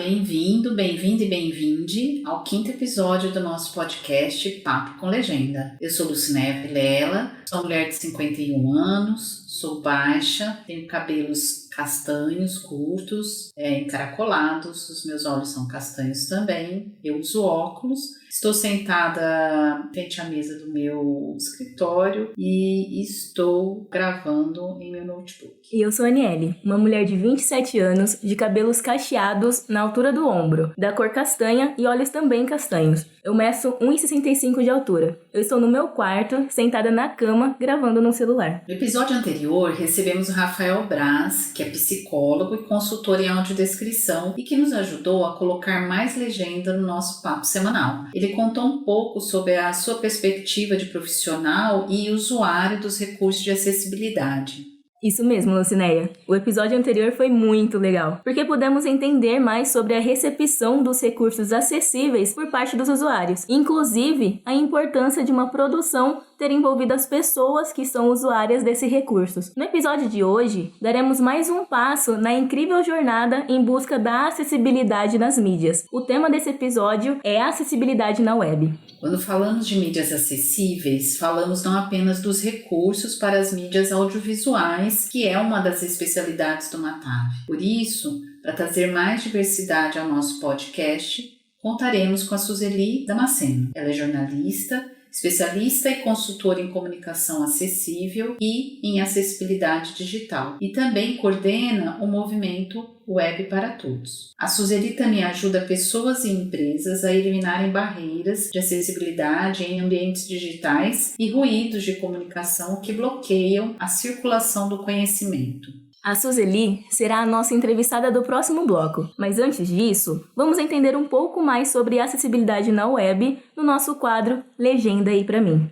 bem-vindo e bem-vinde ao 5º episódio do nosso podcast Papo com Legenda. Eu sou Lucinéia Vilela, sou mulher de 51 anos, sou baixa, tenho cabelos castanhos, curtos, encaracolados, os meus olhos são castanhos também, eu uso óculos, estou sentada frente à mesa do meu escritório e estou gravando em meu notebook. E eu sou a Aniele, uma mulher de 27 anos, de cabelos cacheados na altura do ombro, da cor castanha e olhos também castanhos. Eu meço 1,65 de altura. Eu estou no meu quarto, sentada na cama, gravando no celular. No episódio anterior, recebemos o Rafael Braz, que é psicólogo e consultor em audiodescrição e que nos ajudou a colocar mais legenda no nosso papo semanal. Ele contou um pouco sobre a sua perspectiva de profissional e usuário dos recursos de acessibilidade. Isso mesmo, Lucinéia. O episódio anterior foi muito legal, porque pudemos entender mais sobre a recepção dos recursos acessíveis por parte dos usuários, inclusive a importância de uma produção ter envolvido as pessoas que são usuárias desses recursos. No episódio de hoje, daremos mais um passo na incrível jornada em busca da acessibilidade nas mídias. O tema desse episódio é acessibilidade na web. Quando falamos de mídias acessíveis, falamos não apenas dos recursos para as mídias audiovisuais, que é uma das especialidades do Matave. Por isso, para trazer mais diversidade ao nosso podcast, contaremos com a Suzeli Damasceno. Ela é jornalista, especialista e consultora em comunicação acessível e em acessibilidade digital, e também coordena o movimento Web para Todos. A Suzeli também ajuda pessoas e empresas a eliminarem barreiras de acessibilidade em ambientes digitais e ruídos de comunicação que bloqueiam a circulação do conhecimento. A Suzeli será a nossa entrevistada do próximo bloco, mas antes disso, vamos entender um pouco mais sobre acessibilidade na web no nosso quadro Legenda aí pra mim.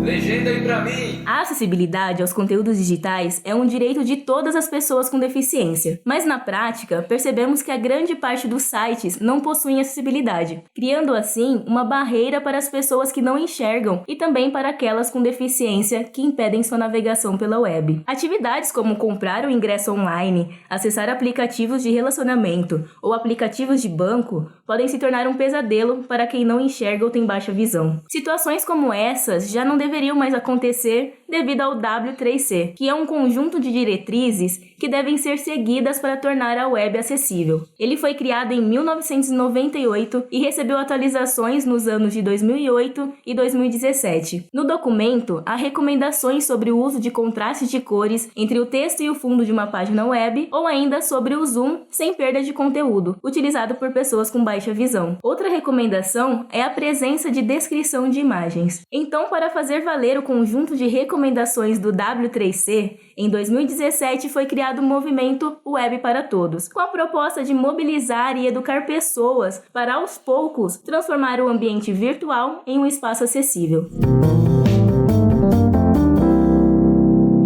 Legenda aí pra mim! A acessibilidade aos conteúdos digitais é um direito de todas as pessoas com deficiência, mas na prática percebemos que a grande parte dos sites não possuem acessibilidade, criando assim uma barreira para as pessoas que não enxergam e também para aquelas com deficiência que impedem sua navegação pela web. Atividades como comprar o ingresso online, acessar aplicativos de relacionamento ou aplicativos de banco podem se tornar um pesadelo para quem não enxerga ou tem baixa visão. Situações como essas já não deveriam mais acontecer devido ao W3C, que é um conjunto de diretrizes que devem ser seguidas para tornar a web acessível. Ele foi criado em 1998 e recebeu atualizações nos anos de 2008 e 2017. No documento, há recomendações sobre o uso de contrastes de cores entre o texto e o fundo de uma página web, ou ainda sobre o zoom sem perda de conteúdo, utilizado por pessoas com baixa visão. Outra recomendação é a presença de descrição de imagens. Então, para fazer valer o conjunto de recomendações do W3C, em 2017 foi criado o movimento Web para Todos, com a proposta de mobilizar e educar pessoas para, aos poucos, transformar o ambiente virtual em um espaço acessível.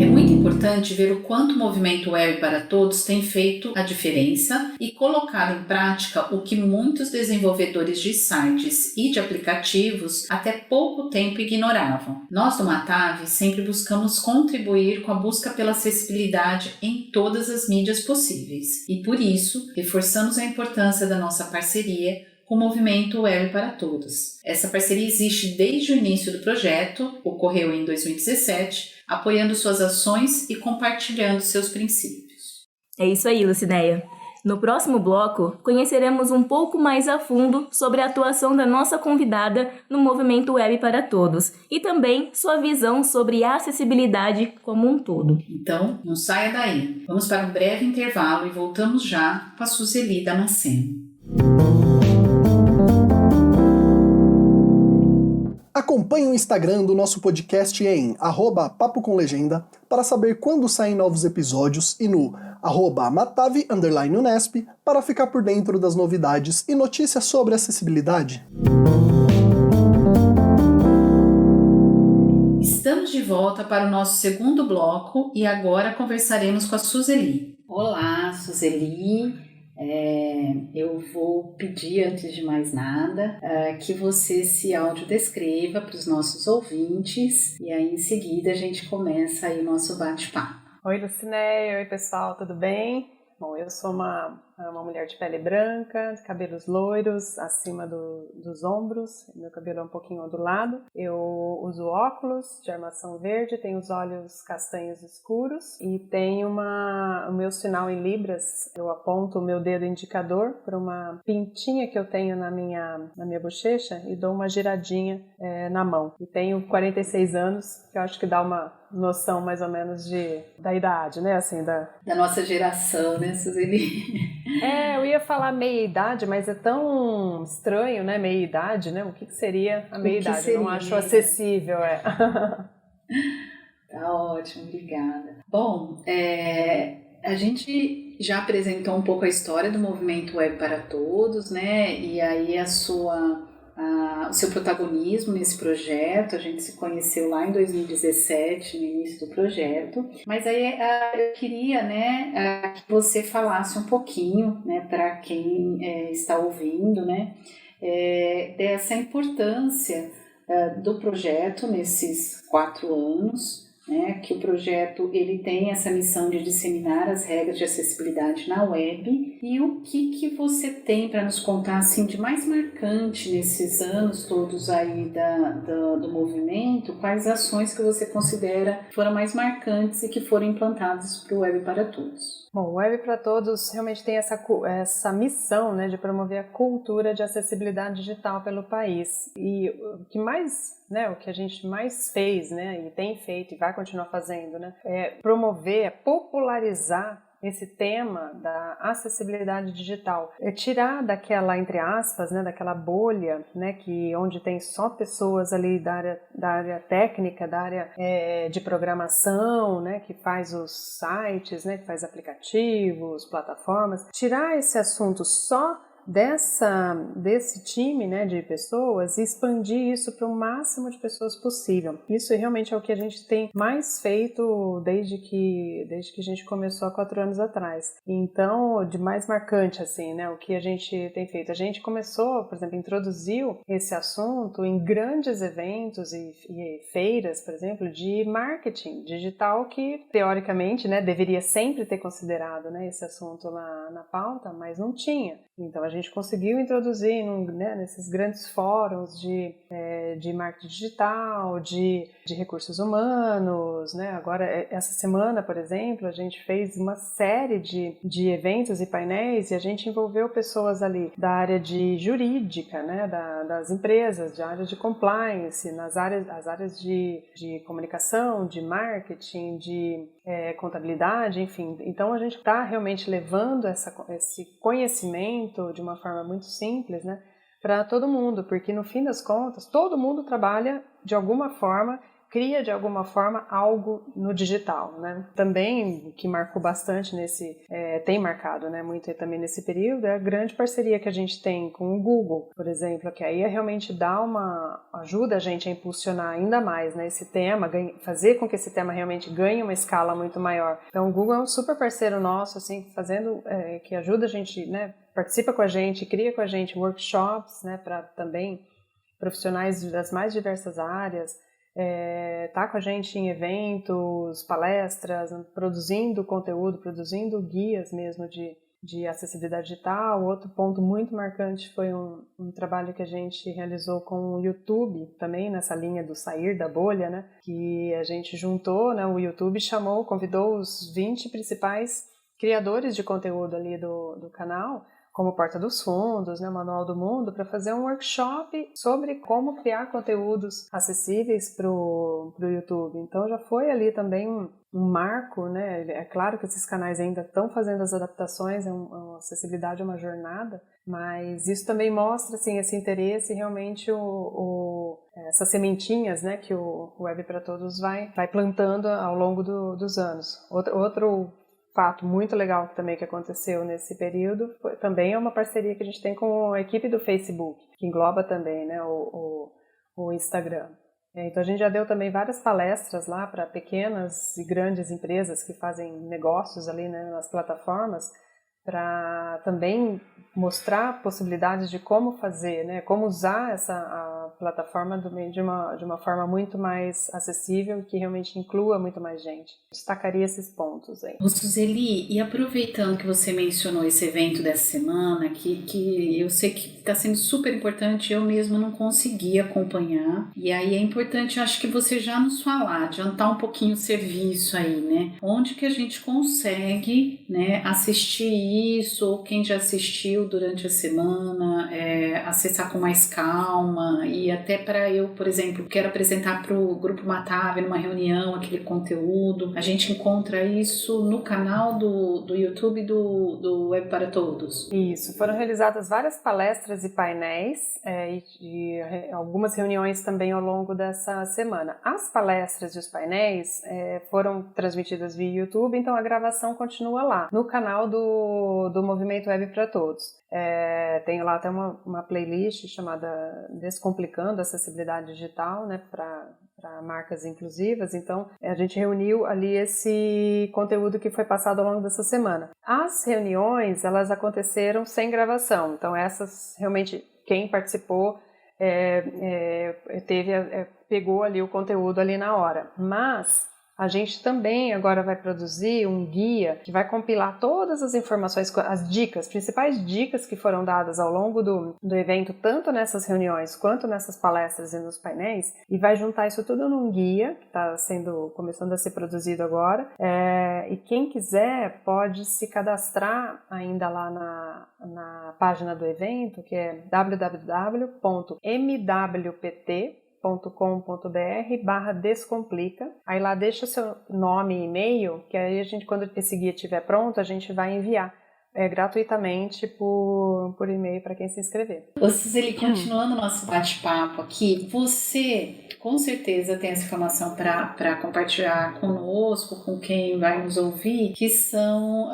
É muito importante ver o quanto o movimento Web para Todos tem feito a diferença e colocado em prática o que muitos desenvolvedores de sites e de aplicativos até pouco tempo ignoravam. Nós do Matave sempre buscamos contribuir com a busca pela acessibilidade em todas as mídias possíveis e, por isso, reforçamos a importância da nossa parceria com o movimento Web para Todos. Essa parceria existe desde o início do projeto, ocorreu em 2017, apoiando suas ações e compartilhando seus princípios. É isso aí, Lucinéia. No próximo bloco, conheceremos um pouco mais a fundo sobre a atuação da nossa convidada no movimento Web para Todos e também sua visão sobre a acessibilidade como um todo. Então, não saia daí. Vamos para um breve intervalo e voltamos já com a Suzeli Damasceno. Acompanhe o Instagram do nosso podcast em @papocomlegenda para saber quando saem novos episódios e no @matave_unesp para ficar por dentro das novidades e notícias sobre acessibilidade. Estamos de volta para o nosso segundo bloco e agora conversaremos com a Suzeli. Olá, Suzeli. Eu vou pedir, antes de mais nada, que você se audiodescreva para os nossos ouvintes e aí em seguida a gente começa aí o nosso bate-papo. Oi, Lucinéia. Oi, pessoal, tudo bem? Bom, eu sou uma mulher de pele branca, de cabelos loiros, acima dos ombros, meu cabelo é um pouquinho ondulado. Eu uso óculos de armação verde, tenho os olhos castanhos escuros e tenho o meu sinal em libras. Eu aponto o meu dedo indicador para uma pintinha que eu tenho na minha bochecha e dou uma giradinha na mão. E tenho 46 anos, que eu acho que dá uma noção mais ou menos da idade, né? Assim, da nossa geração, né, Suzeli? Eu ia falar meia-idade, mas é tão estranho, né? Meia-idade, né? O que seria a meia-idade? Eu não acho acessível, Tá ótimo, obrigada. Bom, a gente já apresentou um pouco a história do movimento Web para Todos, né? E aí o seu protagonismo nesse projeto. A gente se conheceu lá em 2017, no início do projeto. Mas aí eu queria, né, que você falasse um pouquinho, né, para quem está ouvindo, né, dessa importância do projeto nesses 4 anos, né, que o projeto ele tem essa missão de disseminar as regras de acessibilidade na web. E o que você tem para nos contar assim, de mais marcante nesses anos todos aí do movimento? Quais ações que você considera foram mais marcantes e que foram implantadas para o Web para Todos? Bom, o Web para Todos realmente tem essa missão, né, de promover a cultura de acessibilidade digital pelo país. E o que a gente mais fez, né, e tem feito e vai continuar fazendo, né, é promover, popularizar esse tema da acessibilidade digital. É tirar daquela, entre aspas, né, daquela bolha, né, onde tem só pessoas ali da área técnica, da área de programação, né, que faz os sites, né, que faz aplicativos, plataformas. Tirar esse assunto só desse time, né, de pessoas e expandir isso para o máximo de pessoas possível. Isso realmente é o que a gente tem mais feito desde que a gente começou há 4 anos atrás. Então, de mais marcante, assim, né, o que a gente tem feito. A gente começou, por exemplo, introduziu esse assunto em grandes eventos e feiras, por exemplo, de marketing digital que, teoricamente, né, deveria sempre ter considerado, né, esse assunto na pauta, mas não tinha. Então, a gente conseguiu introduzir nesses grandes fóruns de marketing digital, de recursos humanos, né? Agora, essa semana, por exemplo, a gente fez uma série de eventos e painéis e a gente envolveu pessoas ali da área de jurídica, né? Das empresas, da área de compliance, as áreas de comunicação, de marketing, de contabilidade, enfim. Então, a gente está realmente levando esse conhecimento de uma forma muito simples, né, para todo mundo, porque no fim das contas, todo mundo trabalha de alguma forma, cria de alguma forma algo no digital, né? Também, o que marcou bastante tem marcado, né, muito também nesse período, é a grande parceria que a gente tem com o Google, por exemplo, que aí realmente ajuda a gente a impulsionar ainda mais, né, esse tema, fazer com que esse tema realmente ganhe uma escala muito maior. Então, o Google é um super parceiro nosso, assim, que ajuda a gente, né, participa com a gente, cria com a gente workshops, né, para também profissionais das mais diversas áreas, tá com a gente em eventos, palestras, produzindo conteúdo, produzindo guias mesmo de acessibilidade digital. Outro ponto muito marcante foi um trabalho que a gente realizou com o YouTube, também nessa linha do sair da bolha, né, que a gente juntou, né, o YouTube convidou os 20 principais criadores de conteúdo ali do canal, como Porta dos Fundos, né, Manual do Mundo, para fazer um workshop sobre como criar conteúdos acessíveis para o YouTube. Então já foi ali também um marco, né? É claro que esses canais ainda estão fazendo as adaptações, a acessibilidade é uma jornada, mas isso também mostra assim, esse interesse e realmente essas sementinhas, né, que o Web para Todos vai plantando ao longo dos anos. Outro fato muito legal também que aconteceu nesse período também é uma parceria que a gente tem com a equipe do Facebook, que engloba também, né, o Instagram. Então a gente já deu também várias palestras lá para pequenas e grandes empresas que fazem negócios ali, né, nas plataformas, para também mostrar possibilidades de como fazer, né, como usar plataforma de uma forma muito mais acessível, que realmente inclua muito mais gente. Destacaria esses pontos aí. Suzeli, e aproveitando que você mencionou esse evento dessa semana, que eu sei que está sendo super importante, eu mesma não consegui acompanhar, e aí é importante, acho que você já nos falar, adiantar um pouquinho o serviço aí, né? Onde que a gente consegue, né, assistir isso, ou quem já assistiu durante a semana, acessar com mais calma, e até para eu, por exemplo, quero apresentar para o Grupo Matave numa reunião aquele conteúdo, a gente encontra isso no canal do YouTube do Web para Todos. Isso, foram realizadas várias palestras e painéis e algumas reuniões também ao longo dessa semana. As palestras e os painéis foram transmitidas via YouTube, então a gravação continua lá, no canal do Movimento Web para Todos. Tem lá até uma playlist chamada Descomplicando a Acessibilidade Digital, né, para marcas inclusivas, então a gente reuniu ali esse conteúdo que foi passado ao longo dessa semana. As reuniões, elas aconteceram sem gravação, então essas realmente, quem participou pegou ali o conteúdo ali na hora, mas a gente também agora vai produzir um guia que vai compilar todas as informações, as dicas, principais dicas que foram dadas ao longo do evento, tanto nessas reuniões quanto nessas palestras e nos painéis, e vai juntar isso tudo num guia que está começando a ser produzido agora. E quem quiser pode se cadastrar ainda lá na página do evento, que é www.mwpt.com.br/descomplica. Aí lá deixa seu nome e e-mail, que aí a gente, quando esse guia estiver pronto, a gente vai enviar gratuitamente por e-mail para quem se inscrever. Suzeli, continuando o nosso bate-papo aqui, você com certeza tem essa informação para compartilhar conosco, com quem vai nos ouvir, que são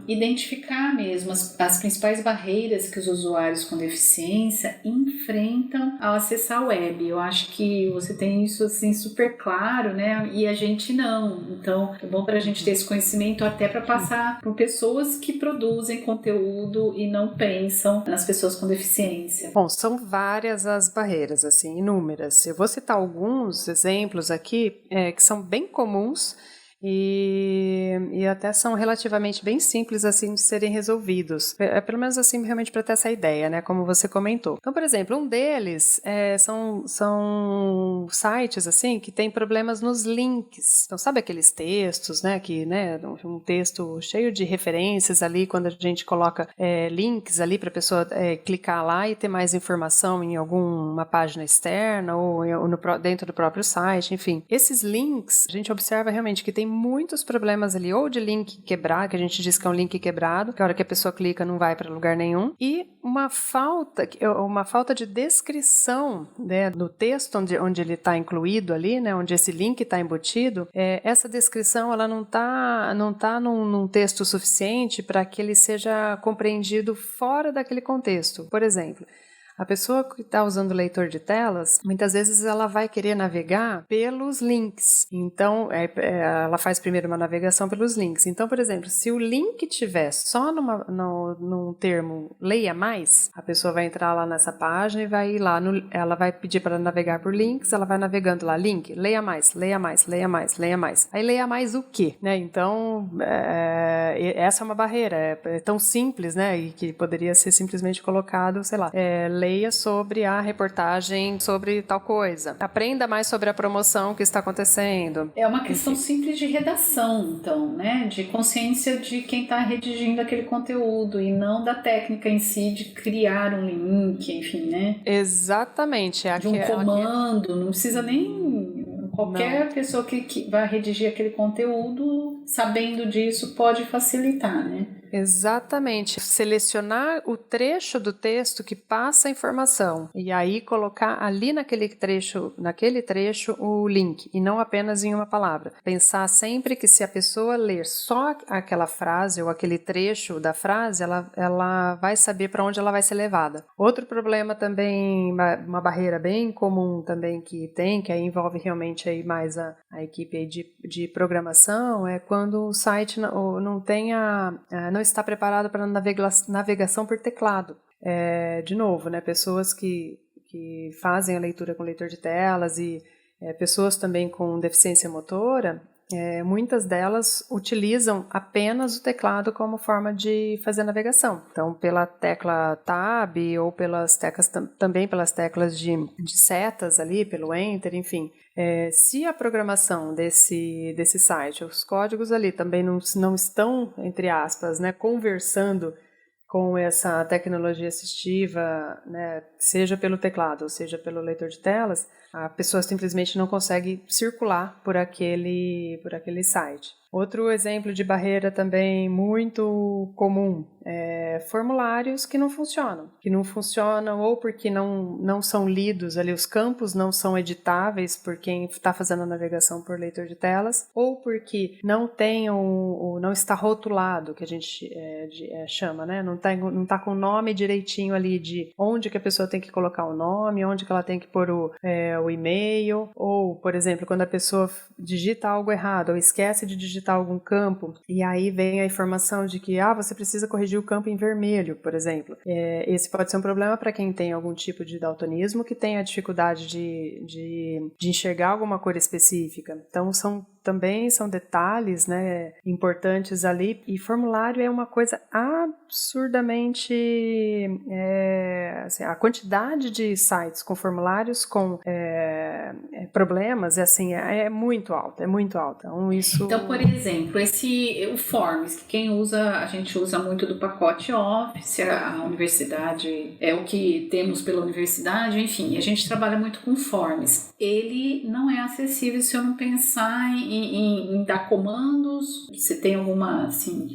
identificar mesmo as principais barreiras que os usuários com deficiência enfrentam ao acessar a web. Eu acho que você tem isso assim super claro, né? E a gente não. Então é bom para a gente ter esse conhecimento até para passar por pessoas que produzem conteúdo e não pensam nas pessoas com deficiência. Bom, são várias as barreiras, assim, inúmeras. Eu vou citar alguns exemplos aqui que são bem comuns e até são relativamente bem simples assim de serem resolvidos. Pelo menos assim realmente para ter essa ideia, né, como você comentou. Então, por exemplo, um deles são sites assim que tem problemas nos links. Então, sabe aqueles textos, né, que, né, um texto cheio de referências ali, quando a gente coloca links ali para a pessoa clicar lá e ter mais informação em alguma página externa ou dentro do próprio site, enfim. Esses links, a gente observa realmente que tem muitos problemas ali, ou de link quebrado, que a gente diz que é um link quebrado, que a hora que a pessoa clica não vai para lugar nenhum, e uma falta de descrição, né, no texto onde ele está incluído ali, né, onde esse link está embutido. Essa descrição ela não tá num texto suficiente para que ele seja compreendido fora daquele contexto. Por exemplo, a pessoa que está usando o leitor de telas, muitas vezes ela vai querer navegar pelos links. Então, ela faz primeiro uma navegação pelos links. Então, por exemplo, se o link tiver só num termo leia mais, a pessoa vai entrar lá nessa página e vai ir lá, ela vai pedir para navegar por links, ela vai navegando lá, link, leia mais, leia mais, leia mais, leia mais. Aí leia mais o quê? Né? Então, essa é uma barreira, é tão simples, né? E que poderia ser simplesmente colocado, sei lá, leia sobre a reportagem sobre tal coisa. Aprenda mais sobre a promoção que está acontecendo. É uma questão simples de redação, então, né? De consciência de quem está redigindo aquele conteúdo e não da técnica em si de criar um link, enfim, né? Exatamente. De um comando, não precisa nem... Qualquer pessoa que vai redigir aquele conteúdo, sabendo disso, pode facilitar, né? Exatamente. Selecionar o trecho do texto que passa a informação e aí colocar ali naquele trecho o link e não apenas em uma palavra. Pensar sempre que se a pessoa ler só aquela frase ou aquele trecho da frase, ela vai saber para onde ela vai ser levada. Outro problema também, uma barreira bem comum também que aí envolve realmente aí mais a equipe aí de programação, é quando o site não está preparado para navegação por teclado. De novo, né, pessoas que que fazem a leitura com leitor de telas e pessoas também com deficiência motora, muitas delas utilizam apenas o teclado como forma de fazer a navegação. Então, pela tecla Tab ou também pelas teclas de setas ali, pelo Enter, enfim. Se a programação desse site, os códigos ali também não estão, entre aspas, né, conversando com essa tecnologia assistiva, né, seja pelo teclado ou seja pelo leitor de telas, a pessoa simplesmente não consegue circular por aquele site. Outro exemplo de barreira também muito comum formulários que não funcionam ou porque não são lidos ali, os campos não são editáveis por quem está fazendo a navegação por leitor de telas, ou porque não tem não está rotulado, que a gente chama, né? Não tá com o nome direitinho ali de onde que a pessoa tem que colocar o nome, onde que ela tem que pôr o e-mail, ou, por exemplo, quando a pessoa digita algo errado ou esquece de digitar algum campo, e aí vem a informação de que você precisa corrigir o campo em vermelho, por exemplo. Esse pode ser um problema para quem tem algum tipo de daltonismo, que tem a dificuldade de enxergar alguma cor específica. Então, também são detalhes, né, importantes ali, e formulário é uma coisa absurdamente... assim, a quantidade de sites com formulários com problemas é muito alta, Então, por exemplo, o Forms, que a gente usa muito do pacote Office, a universidade é o que temos pela universidade, enfim, a gente trabalha muito com Forms. Ele não é acessível se eu não pensar em dar comandos. Você tem alguma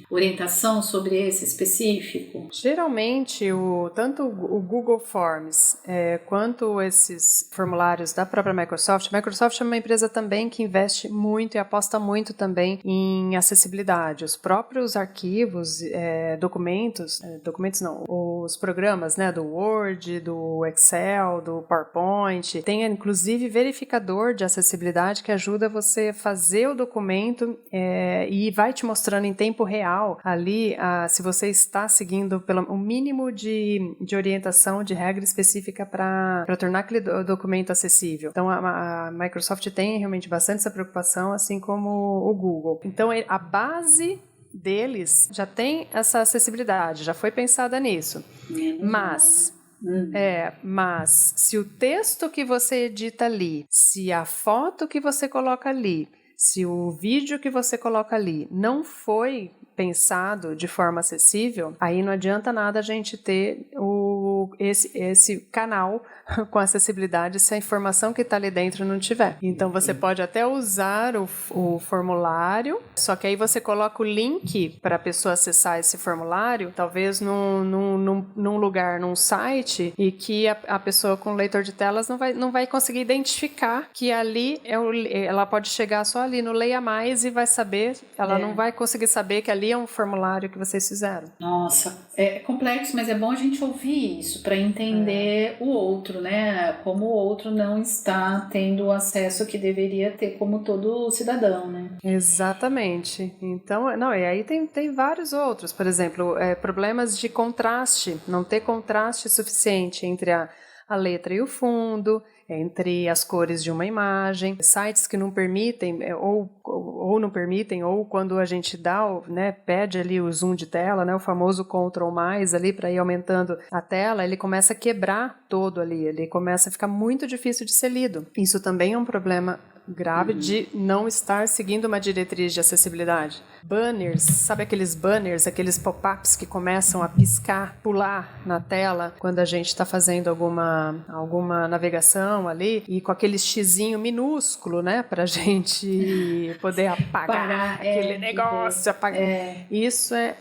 orientação sobre esse específico? Geralmente, tanto o Google Forms quanto esses formulários da própria Microsoft. A Microsoft é uma empresa também que investe muito e aposta muito também em acessibilidade. Os próprios arquivos, documentos não, os programas, né, do Word, do Excel, do PowerPoint, tem inclusive verificador de acessibilidade que ajuda você a fazer o documento e vai te mostrando em tempo real ali se você está seguindo o mínimo de orientação, de regra específica para tornar aquele documento acessível. Então a Microsoft tem realmente bastante essa preocupação, assim como o Google. Então a base deles já tem essa acessibilidade, já foi pensada nisso. Mas se o texto que você edita ali, se a foto que você coloca ali, se o vídeo que você coloca ali não foi pensado de forma acessível, aí não adianta nada a gente ter esse canal com acessibilidade se a informação que está ali dentro não tiver. Então você pode até usar o formulário, só que aí você coloca o link para a pessoa acessar esse formulário, talvez num lugar, num site, e que a pessoa com leitor de telas não vai conseguir identificar que ali ela pode chegar só ali no Leia Mais e vai saber, ela não vai conseguir saber que ali é um formulário que vocês fizeram. Nossa, é complexo, mas é bom a gente ouvir isso para entender o outro, né? Como o outro não está tendo o acesso que deveria ter como todo cidadão, né? Exatamente. Então, e aí tem vários outros. Por exemplo, problemas de contraste, não ter contraste suficiente entre a letra e o fundo, entre as cores de uma imagem, sites que não permitem ou não permitem, ou quando a gente pede ali o zoom de tela, né, o famoso Ctrl+ ali para ir aumentando a tela, ele começa a quebrar todo ali, ele começa a ficar muito difícil de ser lido. Isso também é um problema grave de não estar seguindo uma diretriz de acessibilidade. Banners, sabe aqueles banners, aqueles pop-ups que começam a piscar, pular na tela quando a gente está fazendo alguma navegação ali, e com aquele xizinho minúsculo, né, pra gente poder apagar aquele negócio, apagar. Isso é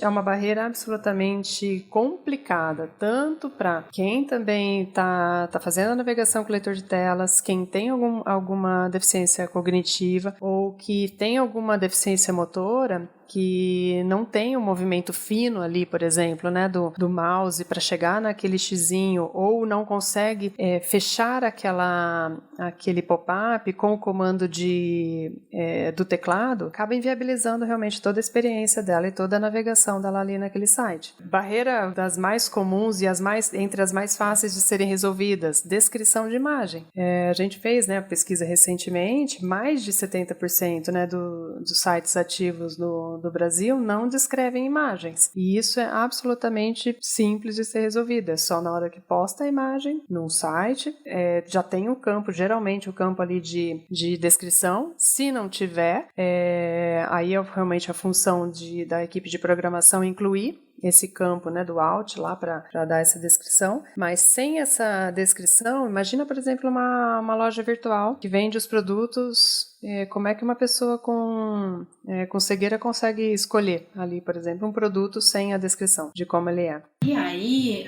uma barreira absolutamente complicada, tanto para quem também está fazendo a navegação com leitor de telas, quem tem alguma deficiência cognitiva ou que tem alguma deficiência motora, que não tem um movimento fino ali, por exemplo, né, do mouse para chegar naquele xizinho, ou não consegue fechar aquele pop-up com o comando do teclado, acaba inviabilizando realmente toda a experiência dela e toda a navegação dela ali naquele site. Barreira das mais comuns e entre as mais fáceis de serem resolvidas, descrição de imagem. A gente fez, né, a pesquisa recentemente, mais de 70%, né, dos sites ativos do Brasil não descrevem imagens. E isso é absolutamente simples de ser resolvido. É só na hora que posta a imagem num site, já tem um campo, geralmente o campo ali de descrição. Se não tiver, aí é realmente a função da equipe de programação incluir esse campo, né, do Alt lá para dar essa descrição, mas sem essa descrição, imagina, por exemplo, uma loja virtual que vende os produtos, como é que uma pessoa com cegueira consegue escolher ali, por exemplo, um produto sem a descrição de como ele é. E aí,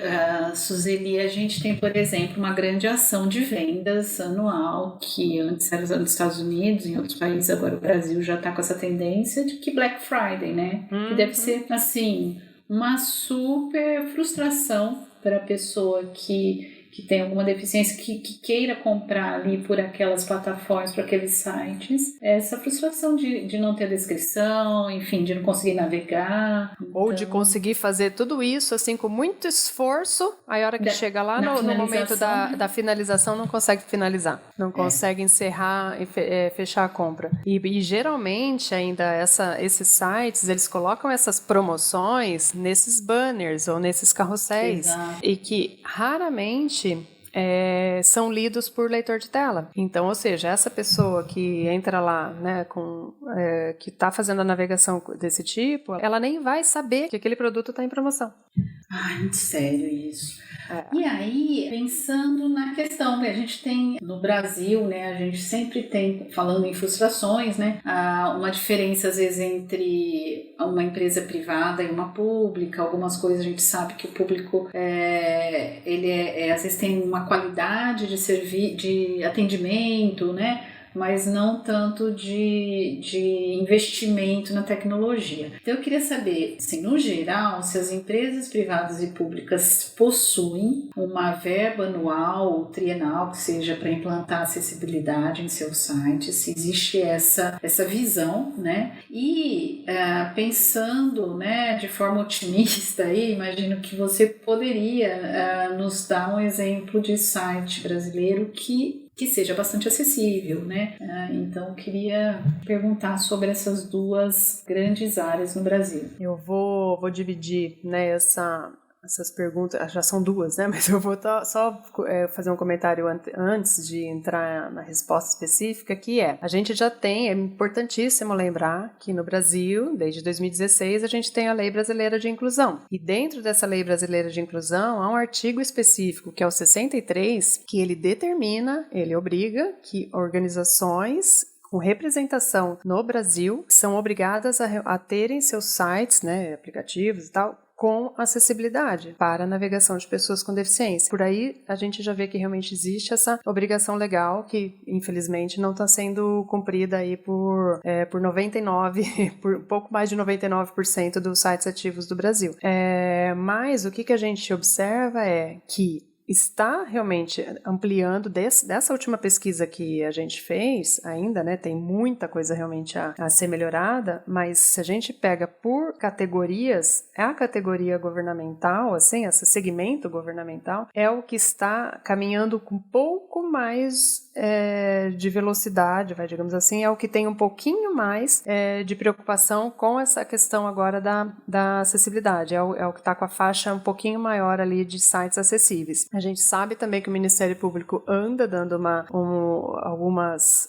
Suzeli, a gente tem, por exemplo, uma grande ação de vendas anual, que antes era nos Estados Unidos, em outros países, agora o Brasil já está com essa tendência de que Black Friday, né? Que deve ser, assim, uma super frustração para a pessoa que tem alguma deficiência, que queira comprar ali por aquelas plataformas, por aqueles sites. Essa frustração de não ter descrição, enfim, de não conseguir navegar. Ou de conseguir fazer tudo isso, assim, com muito esforço, aí a hora que chega lá no momento da finalização, não consegue finalizar. Não consegue encerrar e fechar a compra. E geralmente, ainda, esses sites, eles colocam essas promoções nesses banners ou nesses carrosséis. Exato. E que, raramente, são lidos por leitor de tela. Então, ou seja, essa pessoa que entra lá, né, que está fazendo a navegação desse tipo, ela nem vai saber que aquele produto está em promoção. Ai, muito sério isso. E aí, pensando na questão, a gente tem no Brasil, né, a gente sempre tem, falando em frustrações, né, uma diferença às vezes entre uma empresa privada e uma pública. Algumas coisas a gente sabe que o público ele às vezes tem uma qualidade de atendimento, né, mas não tanto de investimento na tecnologia. Então eu queria saber, assim, no geral, se as empresas privadas e públicas possuem uma verba anual ou trienal, que seja para implantar acessibilidade em seus sites, se existe essa visão, né? E pensando, né, de forma otimista, aí, imagino que você poderia nos dar um exemplo de site brasileiro que seja bastante acessível, né? Então, eu queria perguntar sobre essas duas grandes áreas no Brasil. Eu vou dividir, né, essas perguntas, já são duas, né? Mas eu vou só fazer um comentário antes de entrar na resposta específica, que a gente já tem, é importantíssimo lembrar que no Brasil, desde 2016, a gente tem a Lei Brasileira de Inclusão. E dentro dessa Lei Brasileira de Inclusão, há um artigo específico, que é o 63, que ele obriga que organizações com representação no Brasil são obrigadas a terem seus sites, né, aplicativos e tal, com acessibilidade para a navegação de pessoas com deficiência. Por aí, a gente já vê que realmente existe essa obrigação legal que, infelizmente, não está sendo cumprida aí por pouco mais de 99% dos sites ativos do Brasil. Mas o que a gente observa é que está realmente ampliando dessa última pesquisa que a gente fez ainda, né, tem muita coisa realmente a ser melhorada, mas se a gente pega por categorias, a categoria governamental, assim, esse segmento governamental, é o que está caminhando com um pouco mais de velocidade, digamos assim, é o que tem um pouquinho mais de preocupação com essa questão agora da acessibilidade, é o que está com a faixa um pouquinho maior ali de sites acessíveis. A gente sabe também que o Ministério Público anda dando algumas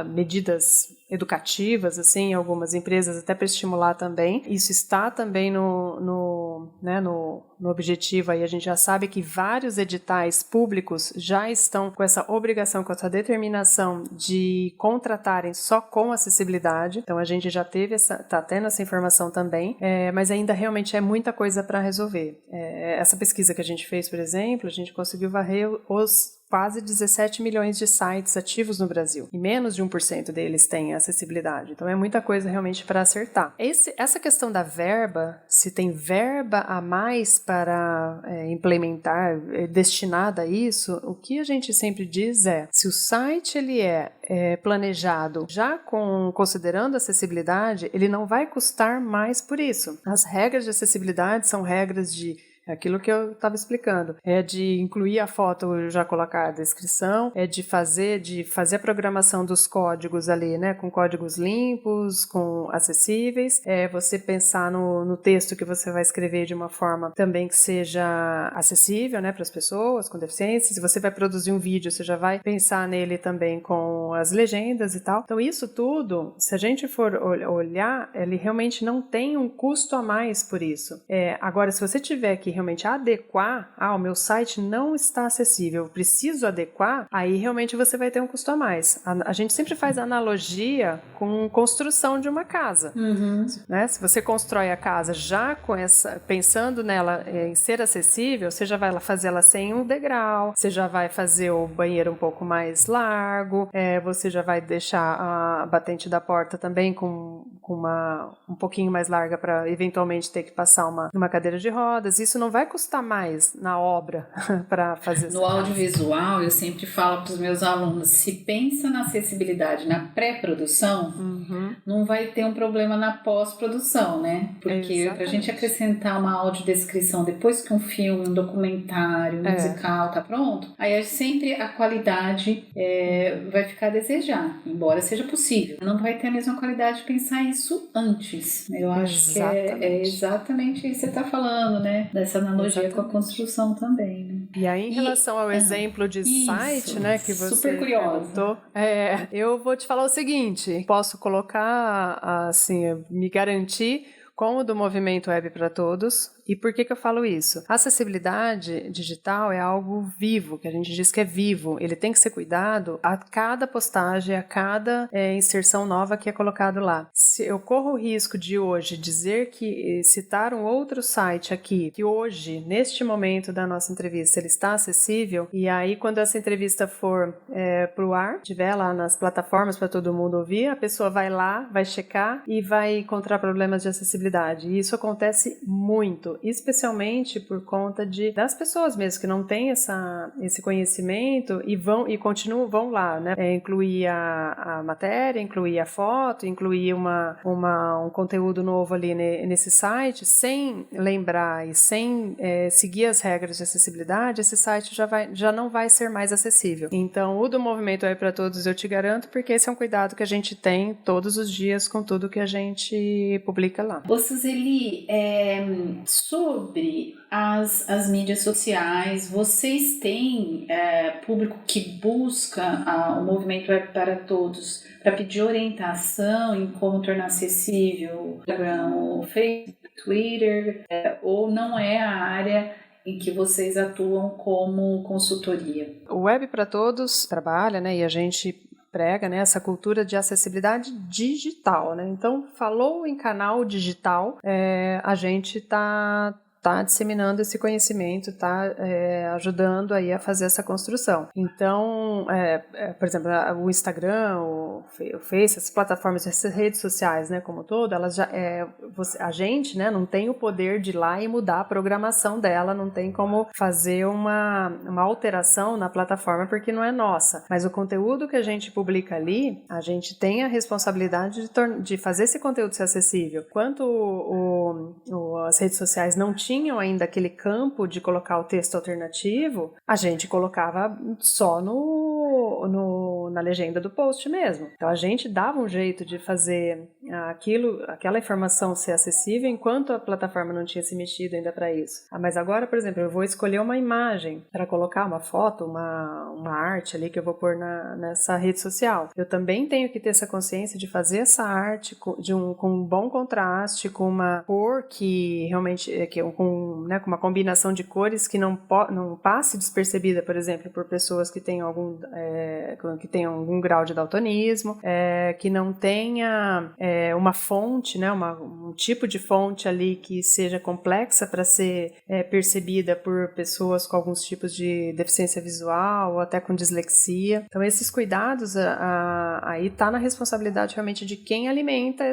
medidas educativas, assim, algumas empresas, até para estimular também. Isso está também no objetivo aí. A gente já sabe que vários editais públicos já estão com essa obrigação, com essa determinação de contratarem só com acessibilidade. Então a gente já está tendo essa informação também, mas ainda realmente é muita coisa para resolver. Essa pesquisa que a gente fez, por exemplo, a gente conseguiu varrer os quase 17 milhões de sites ativos no Brasil e menos de 1% deles têm acessibilidade. Então é muita coisa realmente para acertar. Essa questão da verba, se tem verba a mais para implementar, destinada a isso, o que a gente sempre diz é, se o site ele é planejado já considerando acessibilidade, ele não vai custar mais por isso. As regras de acessibilidade são regras de aquilo que eu estava explicando, é de incluir a foto, já colocar a descrição, é de fazer a programação dos códigos ali, né, com códigos limpos, com acessíveis, é você pensar no texto que você vai escrever de uma forma também que seja acessível, né, para as pessoas com deficiência. Se você vai produzir um vídeo, você já vai pensar nele também com as legendas e tal. Então isso tudo, se a gente for olhar, ele realmente não tem um custo a mais por isso. Agora, se você tiver que realmente adequar, o meu site não está acessível, eu preciso adequar, aí realmente você vai ter um custo a mais. A gente sempre faz analogia com construção de uma casa. Né? Se você constrói a casa já com pensando nela em ser acessível, você já vai fazer ela sem um degrau, você já vai fazer o banheiro um pouco mais largo, você já vai deixar a batente da porta também com um pouquinho mais larga para eventualmente ter que passar uma cadeira de rodas. Isso não vai custar mais na obra para fazer No audiovisual, eu sempre falo para os meus alunos, se pensa na acessibilidade na pré-produção, não vai ter um problema na pós-produção, né? Porque para a gente acrescentar uma audiodescrição depois que um filme, um documentário, um musical tá pronto, aí sempre a qualidade vai ficar a desejar, embora seja possível. Não vai ter a mesma qualidade de pensar isso antes. Eu acho que é exatamente isso que você está falando, né? Dessa analogia com a construção também, né? E aí, em relação ao exemplo de site, né, que você super curiosa. Eu vou te falar o seguinte, posso colocar, assim, me garantir com o do Movimento Web para Todos. E por que eu falo isso? A acessibilidade digital é algo vivo, que a gente diz que é vivo. Ele tem que ser cuidado a cada postagem, a cada inserção nova que é colocado lá. Se eu corro o risco de hoje citar um outro site aqui, que hoje, neste momento da nossa entrevista, ele está acessível, e aí quando essa entrevista for para o ar, estiver lá nas plataformas para todo mundo ouvir, a pessoa vai lá, vai checar e vai encontrar problemas de acessibilidade. E isso acontece muito, especialmente por conta das pessoas mesmo que não têm esse conhecimento e vão lá, né? Incluir a matéria, incluir a foto, incluir um conteúdo novo ali nesse site, sem lembrar e sem seguir as regras de acessibilidade, esse site já não vai ser mais acessível. Então, o do Movimento Web para Todos eu te garanto, porque esse é um cuidado que a gente tem todos os dias com tudo que a gente publica lá. Ô, Suzeli, sobre as mídias sociais, vocês têm público que busca o Movimento Web para Todos para pedir orientação em como tornar acessível o Instagram, o Facebook, Twitter, ou não é a área em que vocês atuam como consultoria? O Web para Todos trabalha, né, e a gente prega, né, essa cultura de acessibilidade digital, né? Então, falou em canal digital, a gente está disseminando esse conhecimento, está ajudando aí a fazer essa construção. Então, por exemplo, o Instagram, o Face, as plataformas, essas redes sociais, né, como todo, elas já a gente, né, não tem o poder de ir lá e mudar a programação dela, não tem como fazer uma alteração na plataforma porque não é nossa. Mas o conteúdo que a gente publica ali, a gente tem a responsabilidade de fazer esse conteúdo ser acessível. Enquanto as redes sociais não tinham ainda aquele campo de colocar o texto alternativo, a gente colocava só na legenda do post mesmo. Então a gente dava um jeito de fazer aquela informação ser acessível enquanto a plataforma não tinha se mexido ainda para isso. Mas agora, por exemplo, eu vou escolher uma imagem para colocar uma foto, uma arte ali que eu vou pôr nessa rede social. Eu também tenho que ter essa consciência de fazer essa arte com um bom contraste, com uma cor que realmente com uma combinação de cores que não passe despercebida, por exemplo, por pessoas que tenham algum grau de daltonismo, que não tenha uma fonte, né, um tipo de fonte ali que seja complexa para ser percebida por pessoas com alguns tipos de deficiência visual ou até com dislexia. Então, esses cuidados aí está na responsabilidade realmente de quem alimenta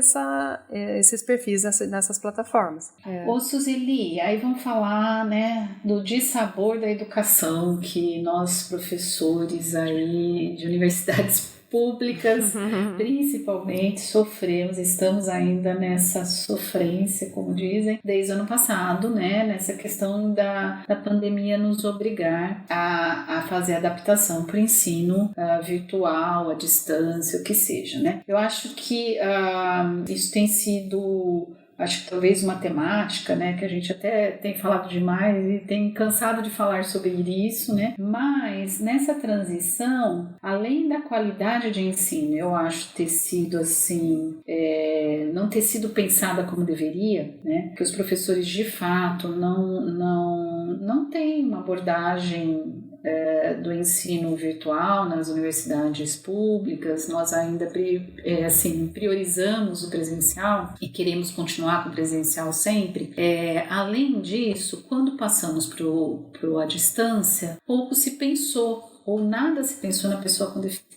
esses perfis nessas plataformas. Ô Suzeli, aí vamos falar, né, do dissabor da educação que nós professores aí de universidades públicas, principalmente, sofremos, estamos ainda nessa sofrência, como dizem, desde o ano passado, né, nessa questão da pandemia nos obrigar a fazer adaptação para o ensino virtual, à distância, o que seja, né. Eu acho que isso tem sido... Acho que talvez uma temática, né, que a gente até tem falado demais e tem cansado de falar sobre isso, né, mas nessa transição, além da qualidade de ensino, eu acho ter sido assim, não ter sido pensada como deveria, né, que os professores de fato não têm uma abordagem do ensino virtual nas universidades públicas. Nós ainda priorizamos o presencial e queremos continuar com o presencial sempre. Além disso, quando passamos para a distância, pouco se pensou ou nada se pensou na pessoa com deficiência.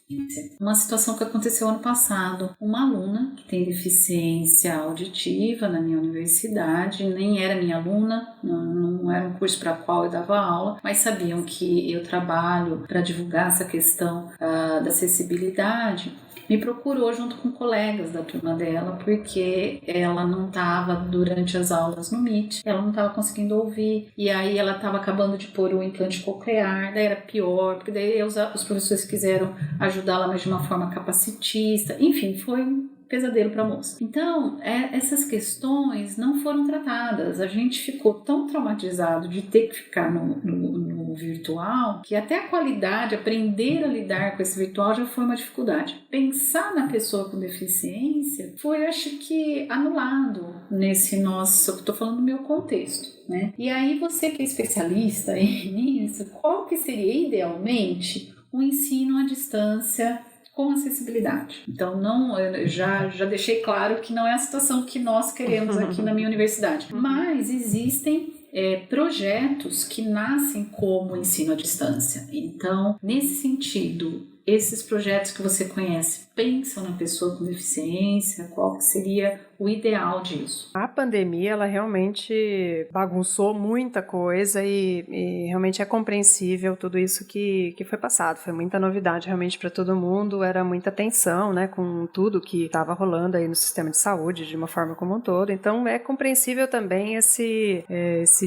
Uma situação que aconteceu ano passado, uma aluna que tem deficiência auditiva na minha universidade, nem era minha aluna, não era um curso para qual eu dava aula, mas sabiam que eu trabalho para divulgar essa questão da acessibilidade. Me procurou junto com colegas da turma dela, porque ela não estava durante as aulas no Meet, ela não estava conseguindo ouvir, e aí ela estava acabando de pôr o implante coclear, daí era pior, porque daí os professores quiseram ajudá-la, mas de uma forma capacitista, enfim, foi um pesadelo para a moça. Então, essas questões não foram tratadas. A gente ficou tão traumatizado de ter que ficar no virtual, que até a qualidade, aprender a lidar com esse virtual já foi uma dificuldade. Pensar na pessoa com deficiência foi, acho que, anulado nesse nosso... Estou falando do meu contexto, né? E aí, você que é especialista nisso, qual que seria, idealmente, o ensino à distância com acessibilidade? Então, eu já deixei claro que não é a situação que nós queremos aqui na minha universidade, mas existem projetos que nascem como ensino à distância. Então, nesse sentido, esses projetos que você conhece pensam na pessoa com deficiência? Qual seria o ideal disso? A pandemia, ela realmente bagunçou muita coisa e realmente é compreensível tudo isso que foi passado. Foi muita novidade realmente para todo mundo, era muita tensão, né, com tudo que estava rolando aí no sistema de saúde de uma forma como um todo. Então é compreensível também esse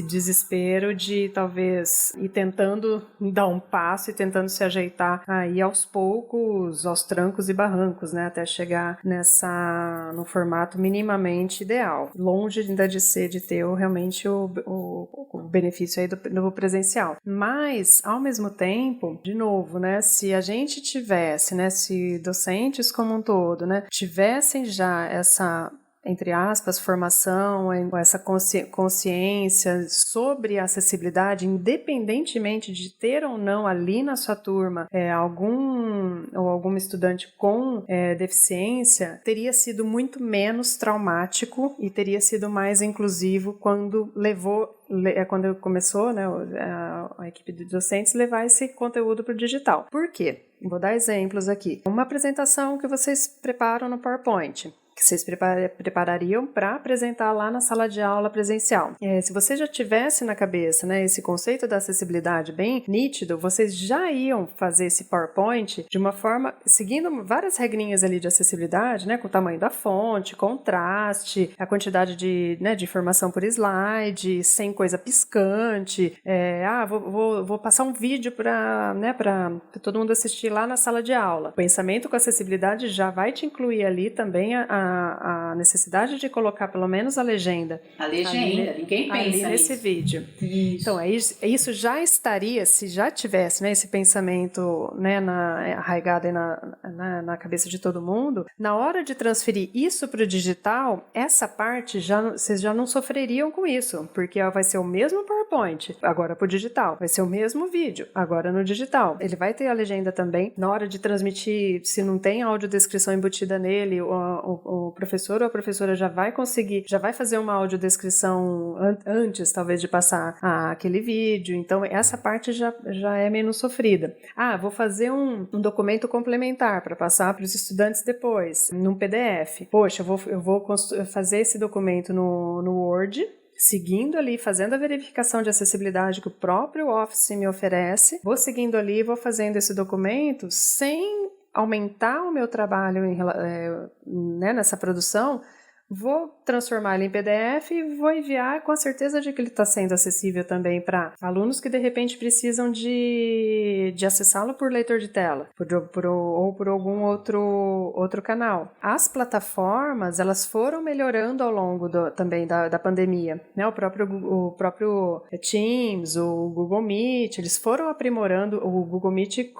desespero de talvez ir tentando dar um passo e tentando se ajeitar aí aos poucos, aos trancos e barrancos, né, até chegar no formato minimamente ideal, longe ainda de ter realmente o benefício aí do presencial. Mas, ao mesmo tempo, de novo, né, se a gente tivesse, né, se docentes como um todo, né, tivessem já essa, entre aspas, formação, essa consciência sobre a acessibilidade, independentemente de ter ou não ali na sua turma algum estudante com deficiência, teria sido muito menos traumático e teria sido mais inclusivo quando começou, né, a equipe de docentes levar esse conteúdo para o digital. Por quê? Vou dar exemplos aqui. Uma apresentação que vocês preparam no PowerPoint, que vocês preparariam para apresentar lá na sala de aula presencial. Se você já tivesse na cabeça, né, esse conceito da acessibilidade bem nítido, vocês já iam fazer esse PowerPoint de uma forma, seguindo várias regrinhas ali de acessibilidade, né, com o tamanho da fonte, contraste, a quantidade de informação por slide, sem coisa piscante, vou passar um vídeo para todo mundo assistir lá na sala de aula. O pensamento com acessibilidade já vai te incluir ali também a necessidade de colocar pelo menos a legenda. A legenda, ninguém pensa ali nesse vídeo. Isso. Então, isso já estaria, se já tivesse, né, esse pensamento, né, arraigado aí na cabeça de todo mundo, na hora de transferir isso para o digital, essa parte vocês já não sofreriam com isso, porque vai ser o mesmo PowerPoint, agora para o digital, vai ser o mesmo vídeo, agora no digital. Ele vai ter a legenda também, na hora de transmitir, se não tem audiodescrição embutida nele, o o professor ou a professora já vai fazer uma audiodescrição antes, talvez, de passar aquele vídeo. Então, essa parte já é menos sofrida. Vou fazer um documento complementar para passar para os estudantes depois, num PDF. Poxa, eu vou fazer esse documento no Word, seguindo ali, fazendo a verificação de acessibilidade que o próprio Office me oferece, vou seguindo ali, vou fazendo esse documento sem aumentar o meu trabalho nessa produção, vou transformar ele em PDF e vou enviar com a certeza de que ele está sendo acessível também para alunos que de repente precisam de acessá-lo por leitor de tela ou por algum outro canal. As plataformas, elas foram melhorando ao longo também da pandemia, né? O próprio Teams, o Google Meet, eles foram aprimorando. O Google Meet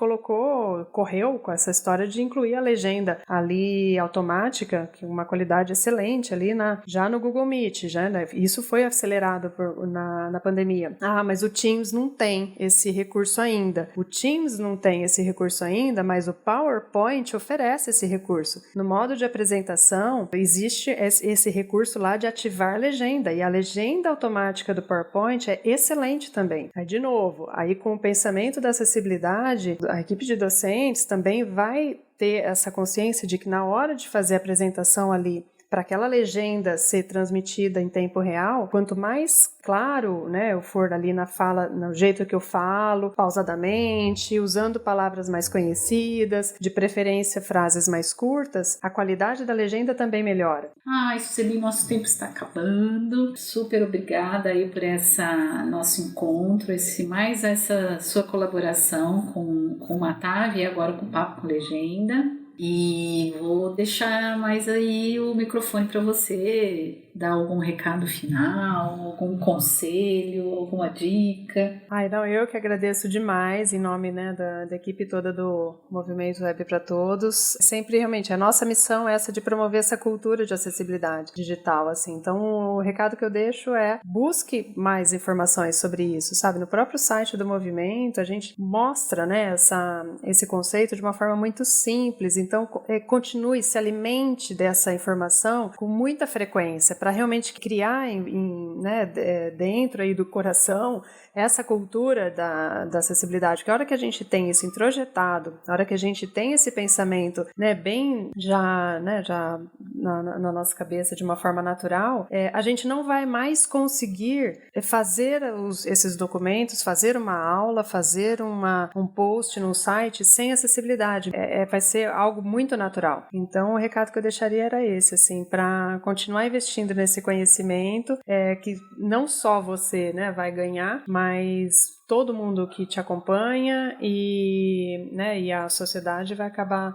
correu com essa história de incluir a legenda ali automática, que é uma qualidade excelente ali já no Google Meet, né? Isso foi acelerado na pandemia. Mas o Teams não tem esse recurso ainda. O Teams não tem esse recurso ainda, mas o PowerPoint oferece esse recurso. No modo de apresentação, existe esse recurso lá de ativar legenda, e a legenda automática do PowerPoint é excelente também. De novo, com o pensamento da acessibilidade, a equipe de docentes também vai ter essa consciência de que na hora de fazer a apresentação ali, para aquela legenda ser transmitida em tempo real, quanto mais claro, né, eu for ali na fala, no jeito que eu falo, pausadamente, usando palavras mais conhecidas, de preferência frases mais curtas, a qualidade da legenda também melhora. Sueli, nosso tempo está acabando. Super obrigada aí por nosso encontro, essa sua colaboração com a Matavi e agora com o Papo com Legenda. E vou deixar mais aí o microfone para você dar algum recado final, algum conselho, alguma dica. Eu que agradeço demais em nome, né, da equipe toda do Movimento Web para Todos. Sempre realmente a nossa missão é essa de promover essa cultura de acessibilidade digital, assim. Então o recado que eu deixo é: busque mais informações sobre isso, sabe? No próprio site do movimento a gente mostra, né, esse conceito de uma forma muito simples. Então continue, se alimente dessa informação com muita frequência para realmente criar dentro aí do coração essa cultura da acessibilidade, que a hora que a gente tem isso introjetado, a hora que a gente tem esse pensamento, né, bem já na nossa cabeça de uma forma natural, a gente não vai mais conseguir fazer esses documentos, fazer uma aula, fazer um post num site sem acessibilidade. Vai ser algo muito natural. Então o recado que eu deixaria era esse, assim, para continuar investindo nesse conhecimento, que não só você, né, vai ganhar, mas todo mundo que te acompanha e a sociedade vai acabar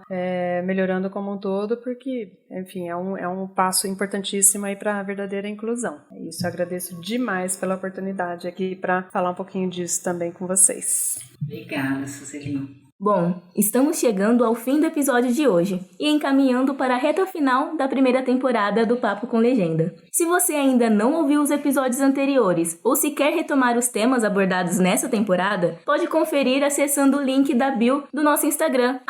melhorando como um todo, porque, enfim, é um passo importantíssimo aí para a verdadeira inclusão. É isso, eu agradeço demais pela oportunidade aqui para falar um pouquinho disso também com vocês. Obrigada, Sueli. Bom, estamos chegando ao fim do episódio de hoje e encaminhando para a reta final da primeira temporada do Papo com Legenda. Se você ainda não ouviu os episódios anteriores ou se quer retomar os temas abordados nessa temporada, pode conferir acessando o link da bio do nosso Instagram,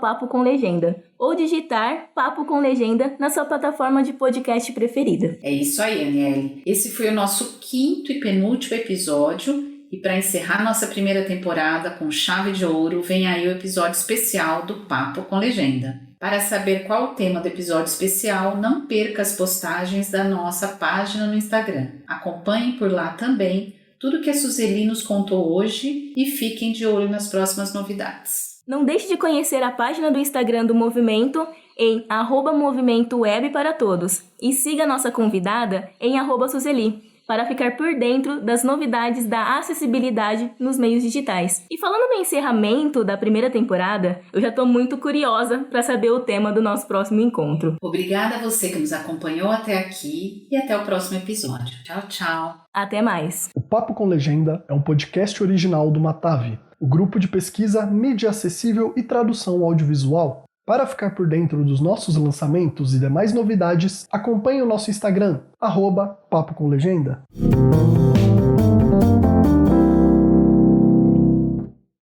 @papocomlegenda, ou digitar Papo com Legenda na sua plataforma de podcast preferida. É isso aí, Aniele. Esse foi o nosso 5º e penúltimo episódio. E para encerrar nossa primeira temporada com chave de ouro, vem aí o episódio especial do Papo com Legenda. Para saber qual o tema do episódio especial, não perca as postagens da nossa página no Instagram. Acompanhem por lá também tudo que a Sueli nos contou hoje e fiquem de olho nas próximas novidades. Não deixe de conhecer a página do Instagram do Movimento em @movimentowebparatodos e siga a nossa convidada em @Sueli, para ficar por dentro das novidades da acessibilidade nos meios digitais. E falando no encerramento da primeira temporada, eu já estou muito curiosa para saber o tema do nosso próximo encontro. Obrigada a você que nos acompanhou até aqui e até o próximo episódio. Tchau, tchau. Até mais. O Papo com Legenda é um podcast original do Matavi, o grupo de pesquisa, mídia acessível e tradução audiovisual. Para ficar por dentro dos nossos lançamentos e demais novidades, acompanhe o nosso Instagram, @papocomlegenda.